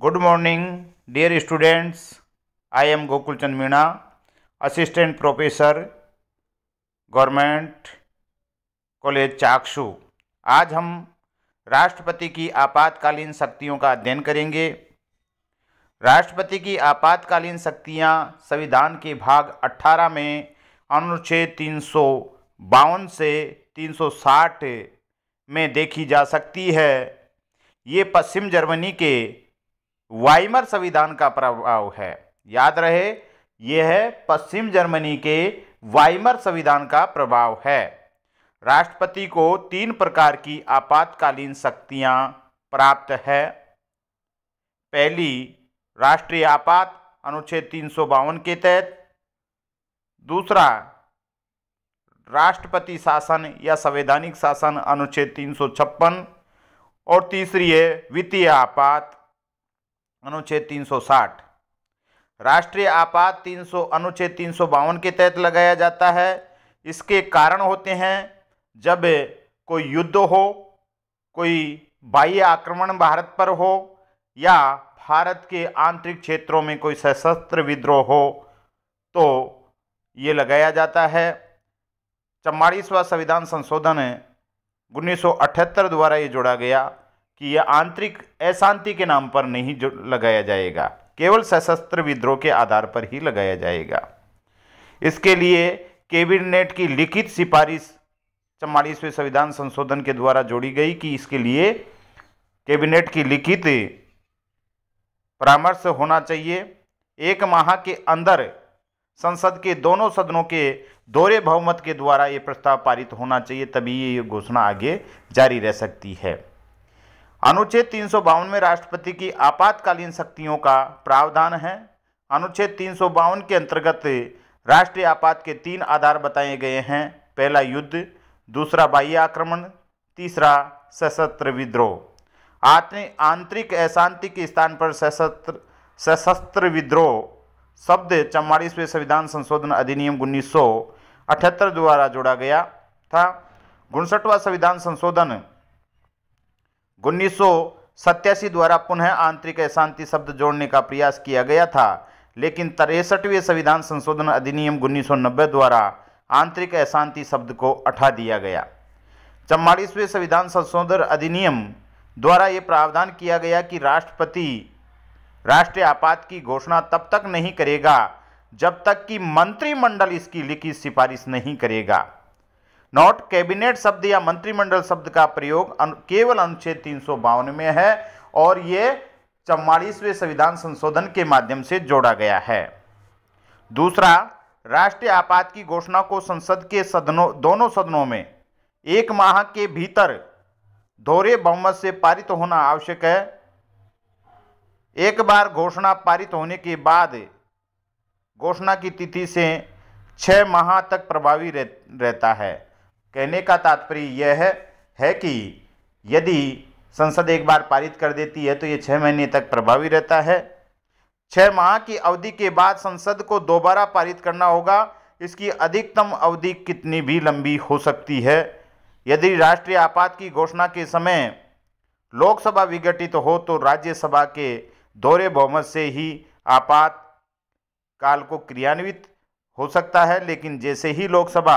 Good morning, dear students. I am Gokul Chand Meena, Assistant Professor, government college Chaksu. आज हम राष्ट्रपति की आपातकालीन शक्तियों का अध्ययन करेंगे। राष्ट्रपति की आपातकालीन शक्तियां संविधान के भाग 18 में अनुच्छेद 352 से 360 में देखी जा सकती है। ये पश्चिम जर्मनी के वाइमर संविधान का प्रभाव है। याद रहे, यह है पश्चिम जर्मनी के वाइमर संविधान का प्रभाव है। राष्ट्रपति को 3 प्रकार की आपातकालीन शक्तियां प्राप्त है। पहली, राष्ट्रीय आपात अनुच्छेद 352 के तहत। दूसरा, राष्ट्रपति शासन या संवैधानिक शासन अनुच्छेद 356। और तीसरी है वित्तीय आपात अनुच्छेद 360। राष्ट्रीय आपात अनुच्छेद 352 के तहत लगाया जाता है। इसके कारण होते हैं जब कोई युद्ध हो, कोई बाह्य आक्रमण भारत पर हो, या भारत के आंतरिक क्षेत्रों में कोई सशस्त्र विद्रोह हो, तो ये लगाया जाता है। 44वां संविधान संशोधन 1978 द्वारा ये जोड़ा गया कि यह आंतरिक अशांति के नाम पर नहीं लगाया जाएगा, केवल सशस्त्र विद्रोह के आधार पर ही लगाया जाएगा। इसके लिए कैबिनेट की लिखित सिफारिश 44वें संविधान संशोधन के द्वारा जोड़ी गई कि इसके लिए कैबिनेट की लिखित परामर्श होना चाहिए। 1 माह के अंदर संसद के दोनों सदनों के दोहरे बहुमत के द्वारा ये प्रस्ताव पारित होना चाहिए, तभी ये घोषणा आगे जारी रह सकती है। अनुच्छेद 352 में राष्ट्रपति की आपातकालीन शक्तियों का प्रावधान है। अनुच्छेद 352 के अंतर्गत राष्ट्रीय आपात के 3 आधार बताए गए हैं। पहला युद्ध, दूसरा बाह्य आक्रमण, तीसरा सशस्त्र विद्रोह। आंतरिक अशांति के स्थान पर सशस्त्र विद्रोह शब्द 44वें संविधान संशोधन अधिनियम 1978 द्वारा जोड़ा गया था। 59वां संविधान संशोधन 1987 द्वारा पुनः आंतरिक अशांति शब्द जोड़ने का प्रयास किया गया था, लेकिन 63वें संविधान संशोधन अधिनियम 1990 द्वारा आंतरिक अशांति शब्द को हटा दिया गया। 44वें संविधान संशोधन अधिनियम द्वारा ये प्रावधान किया गया कि राष्ट्रपति राष्ट्रीय आपात की घोषणा तब तक नहीं करेगा जब तक कि मंत्रिमंडल इसकी लिखित सिफारिश नहीं करेगा। नोट, कैबिनेट शब्द या मंत्रिमंडल शब्द का प्रयोग केवल अनुच्छेद 352 में है और ये 44वें संविधान संशोधन के माध्यम से जोड़ा गया है। दूसरा, राष्ट्रीय आपात की घोषणा को संसद के दोनों सदनों में 1 माह के भीतर दोहरे बहुमत से पारित होना आवश्यक है। एक बार घोषणा पारित होने के बाद घोषणा की तिथि से 6 माह तक प्रभावी रहता है। कहने का तात्पर्य यह है कि यदि संसद एक बार पारित कर देती है तो ये 6 महीने तक प्रभावी रहता है। 6 माह की अवधि के बाद संसद को दोबारा पारित करना होगा। इसकी अधिकतम अवधि कितनी भी लंबी हो सकती है। यदि राष्ट्रीय आपात की घोषणा के समय लोकसभा विघटित हो तो राज्यसभा के दोहरे बहुमत से ही आपात काल को क्रियान्वित हो सकता है, लेकिन जैसे ही लोकसभा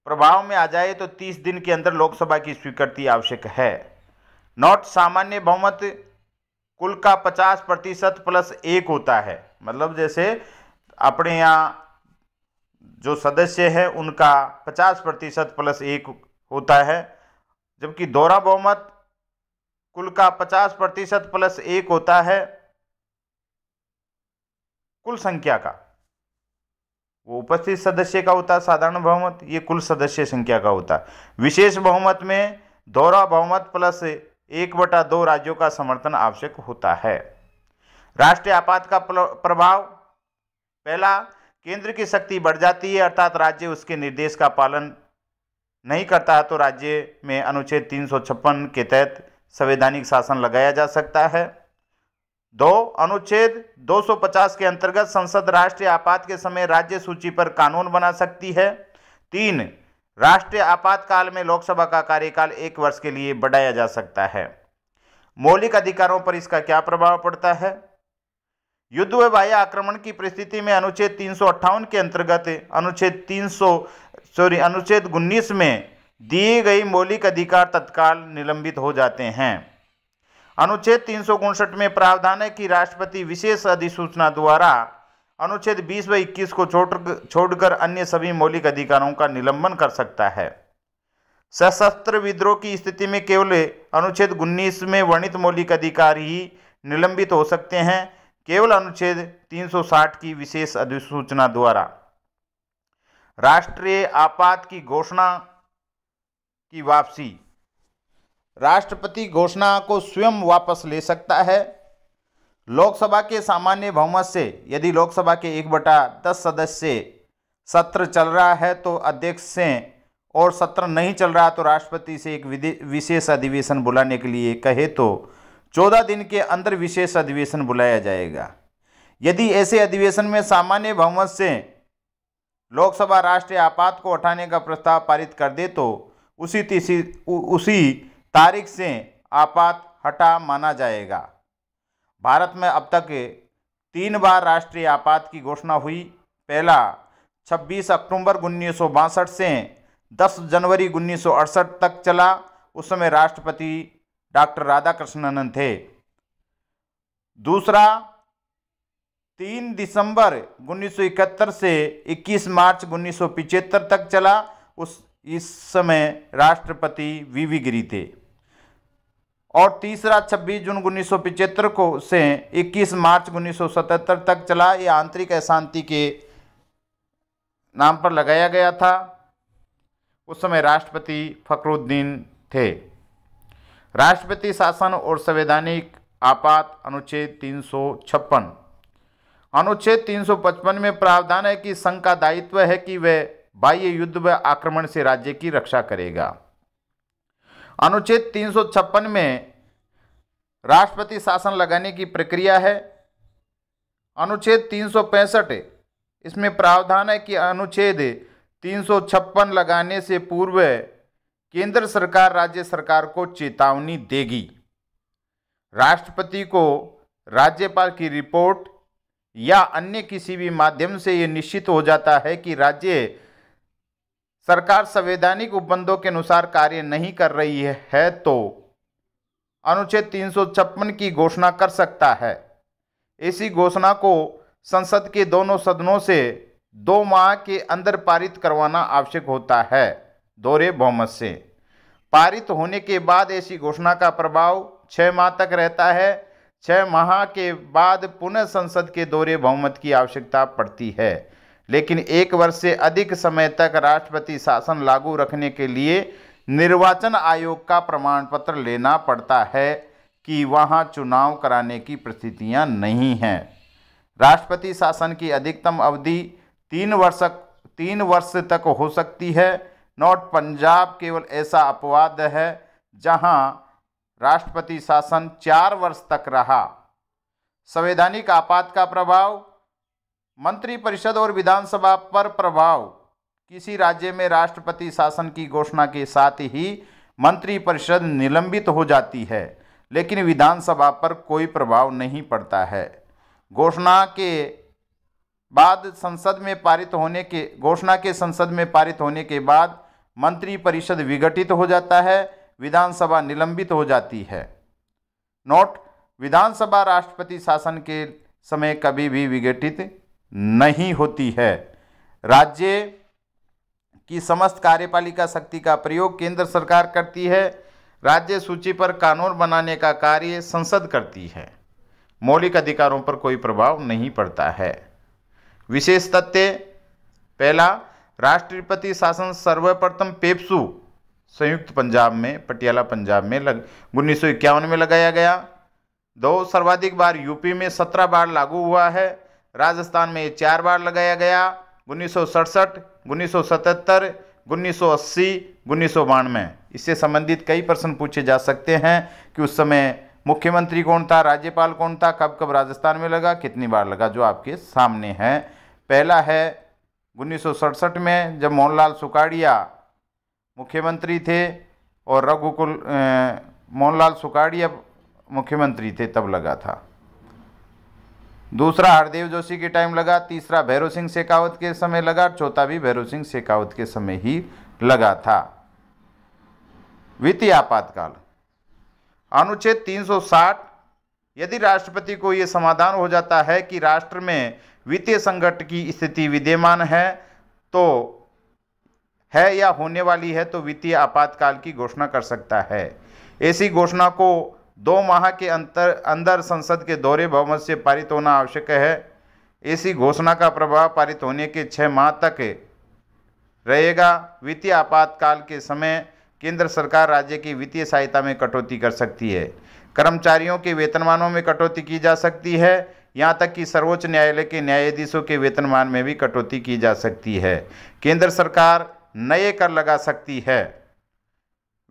प्रभाव में आ जाए तो 30 दिन के अंदर लोकसभा की स्वीकृति आवश्यक है। नोट, सामान्य बहुमत कुल का 50% प्लस 1 होता है। मतलब जैसे अपने यहाँ जो सदस्य हैं उनका 50% प्लस 1 होता है, जबकि दोहरा बहुमत कुल का 50% प्लस 1 होता है कुल संख्या का। वो उपस्थित सदस्य का होता है साधारण बहुमत, ये कुल सदस्य संख्या का होता है। विशेष बहुमत में दोहरा बहुमत प्लस 1/2 राज्यों का समर्थन आवश्यक होता है। राष्ट्रीय आपात का प्रभाव, पहला, केंद्र की शक्ति बढ़ जाती है, अर्थात राज्य उसके निर्देश का पालन नहीं करता है तो राज्य में अनुच्छेद 356 के तहत संवैधानिक शासन लगाया जा सकता है। 2, अनुच्छेद 250 के अंतर्गत संसद राष्ट्रीय आपात के समय राज्य सूची पर कानून बना सकती है। 3, राष्ट्रीय आपातकाल में लोकसभा का कार्यकाल 1 वर्ष के लिए बढ़ाया जा सकता है। मौलिक अधिकारों पर इसका क्या प्रभाव पड़ता है? युद्ध व बाह्य आक्रमण की परिस्थिति में अनुच्छेद 358 के अंतर्गत अनुच्छेद 19 में दिए गए मौलिक अधिकार तत्काल निलंबित हो जाते हैं। अनुच्छेद 359 में प्रावधान है कि राष्ट्रपति विशेष अधिसूचना द्वारा अनुच्छेद 20 व 21 को छोड़कर अन्य सभी मौलिक अधिकारों का निलंबन कर सकता है। सशस्त्र विद्रोह की स्थिति में केवल अनुच्छेद 19 में वर्णित मौलिक अधिकार ही निलंबित हो सकते हैं, केवल अनुच्छेद 360 की विशेष अधिसूचना द्वारा। राष्ट्रीय आपात की घोषणा की वापसी। राष्ट्रपति घोषणा को स्वयं वापस ले सकता है। लोकसभा के सामान्य बहुमत से यदि लोकसभा के 1/10 सदस्य सत्र चल रहा है तो अध्यक्ष से, और सत्र नहीं चल रहा तो राष्ट्रपति से एक विशेष अधिवेशन बुलाने के लिए कहे तो 14 दिन के अंदर विशेष अधिवेशन बुलाया जाएगा। यदि ऐसे अधिवेशन में सामान्य बहुमत से लोकसभा राष्ट्रीय आपात को हटाने का प्रस्ताव पारित कर दे तो उसी तारीख से आपात हटा माना जाएगा। भारत में अब तक 3 बार राष्ट्रीय आपात की घोषणा हुई। पहला 26 अक्टूबर 1962 से 10 जनवरी 1968 तक चला। उस समय राष्ट्रपति डॉक्टर राधाकृष्णन थे। दूसरा 3 दिसंबर 1971 से 21 मार्च 1975 तक चला। इस समय राष्ट्रपति वीवी गिरि थे। और तीसरा 26 जून 1975 को से 21 मार्च 1977 तक चला। ये आंतरिक अशांति के नाम पर लगाया गया था। उस समय राष्ट्रपति फखरुद्दीन थे। राष्ट्रपति शासन और संवैधानिक आपात अनुच्छेद 356। अनुच्छेद 355 में प्रावधान है कि संघ का दायित्व है कि वह बाह्य युद्ध व आक्रमण से राज्य की रक्षा करेगा। अनुच्छेद 356 में राष्ट्रपति शासन लगाने की प्रक्रिया है। अनुच्छेद 365 इसमें प्रावधान है कि अनुच्छेद 356 लगाने से पूर्व केंद्र सरकार राज्य सरकार को चेतावनी देगी। राष्ट्रपति को राज्यपाल की रिपोर्ट या अन्य किसी भी माध्यम से यह निश्चित हो जाता है कि राज्य सरकार संवैधानिक उपबंधों के अनुसार कार्य नहीं कर रही है तो अनुच्छेद 356 की घोषणा कर सकता है। ऐसी घोषणा को संसद के दोनों सदनों से 2 माह के अंदर पारित करवाना आवश्यक होता है, दोहरे बहुमत से। पारित होने के बाद ऐसी घोषणा का प्रभाव 6 माह तक रहता है। 6 माह के बाद पुनः संसद के दोहरे बहुमत की आवश्यकता पड़ती है, लेकिन 1 वर्ष से अधिक समय तक राष्ट्रपति शासन लागू रखने के लिए निर्वाचन आयोग का प्रमाण पत्र लेना पड़ता है कि वहां चुनाव कराने की परिस्थितियां नहीं हैं। राष्ट्रपति शासन की अधिकतम अवधि 3 वर्ष तक हो सकती है। नॉट पंजाब केवल ऐसा अपवाद है जहां राष्ट्रपति शासन 4 वर्ष तक रहा। संवैधानिक आपात का प्रभाव। मंत्रिपरिषद और विधानसभा पर प्रभाव। किसी राज्य में राष्ट्रपति शासन की घोषणा के साथ ही मंत्रिपरिषद निलंबित हो जाती है, लेकिन विधानसभा पर कोई प्रभाव नहीं पड़ता है। घोषणा के संसद में पारित होने के बाद मंत्रिपरिषद विघटित हो जाता है, विधानसभा निलंबित हो जाती है। नोट: विधानसभा राष्ट्रपति शासन के समय कभी भी विघटित नहीं होती है। राज्य की समस्त कार्यपालिका शक्ति का प्रयोग केंद्र सरकार करती है। राज्य सूची पर कानून बनाने का कार्य संसद करती है। मौलिक अधिकारों पर कोई प्रभाव नहीं पड़ता है। विशेष तथ्य: पहला, राष्ट्रपति शासन सर्वप्रथम पेप्सू संयुक्त पंजाब में, पटियाला पंजाब में 1951 में लगाया गया। 2, सर्वाधिक बार यूपी में 17 बार लागू हुआ है। राजस्थान में 4 बार लगाया गया, 1967, 1977, 1980, 1992। इससे संबंधित कई प्रश्न पूछे जा सकते हैं कि उस समय मुख्यमंत्री कौन था, राज्यपाल कौन था, कब कब राजस्थान में लगा, कितनी बार लगा, जो आपके सामने है। पहला है 1967 में, जब मोहनलाल सुखाड़िया मुख्यमंत्री थे और मोहनलाल सुखाड़िया मुख्यमंत्री थे तब लगा था। दूसरा हरदेव जोशी के टाइम लगा, तीसरा भैरों सिंह शेखावत के समय लगा, चौथा भी भैरों सिंह शेखावत के समय ही लगा था। वित्तीय आपातकाल, अनुच्छेद 360, यदि राष्ट्रपति को यह समाधान हो जाता है कि राष्ट्र में वित्तीय संकट की स्थिति विद्यमान है तो है या होने वाली है, तो वित्तीय आपातकाल की घोषणा कर सकता है। ऐसी घोषणा को 2 माह के अंदर संसद के दोहरे बहुमत से पारित होना आवश्यक है। ऐसी घोषणा का प्रभाव पारित होने के 6 माह तक रहेगा। वित्तीय आपातकाल के समय केंद्र सरकार राज्य की वित्तीय सहायता में कटौती कर सकती है। कर्मचारियों के वेतनमानों में कटौती की जा सकती है, यहाँ तक कि सर्वोच्च न्यायालय के न्यायाधीशों के वेतनमान में भी कटौती की जा सकती है। केंद्र सरकार नए कर लगा सकती है।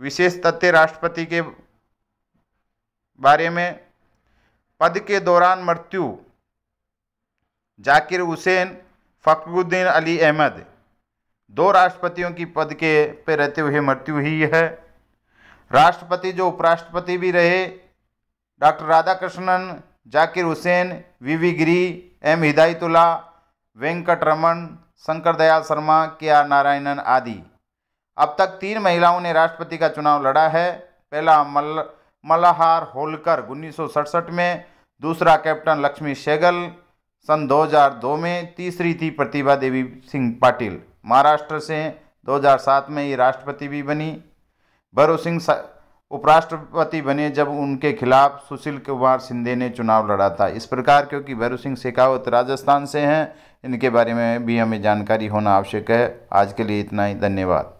विशेष तथ्य राष्ट्रपति के बारे में, पद के दौरान मृत्यु, जाकिर हुसैन, फखरुद्दीन अली अहमद, 2 राष्ट्रपतियों की पद के पे रहते हुए मृत्यु हुई है। राष्ट्रपति जो उपराष्ट्रपति भी रहे, डॉक्टर राधाकृष्णन, जाकिर हुसैन, वीवी गिरी, एम हिदायतुल्लाह, वेंकट रमन, शंकर दयाल शर्मा, के.आर. नारायणन आदि। अब तक 3 महिलाओं ने राष्ट्रपति का चुनाव लड़ा है। पहला मल्हार होलकर 1967 में, दूसरा कैप्टन लक्ष्मी सहगल सन 2002 में, तीसरी थी प्रतिभा देवी सिंह पाटिल महाराष्ट्र से, 2007 में ये राष्ट्रपति भी बनी। भैरों सिंह उपराष्ट्रपति बने जब उनके खिलाफ सुशील कुमार शिंदे ने चुनाव लड़ा था। इस प्रकार क्योंकि भैरों सिंह शेखावत राजस्थान से हैं, इनके बारे में भी हमें जानकारी होना आवश्यक है। आज के लिए इतना ही, धन्यवाद।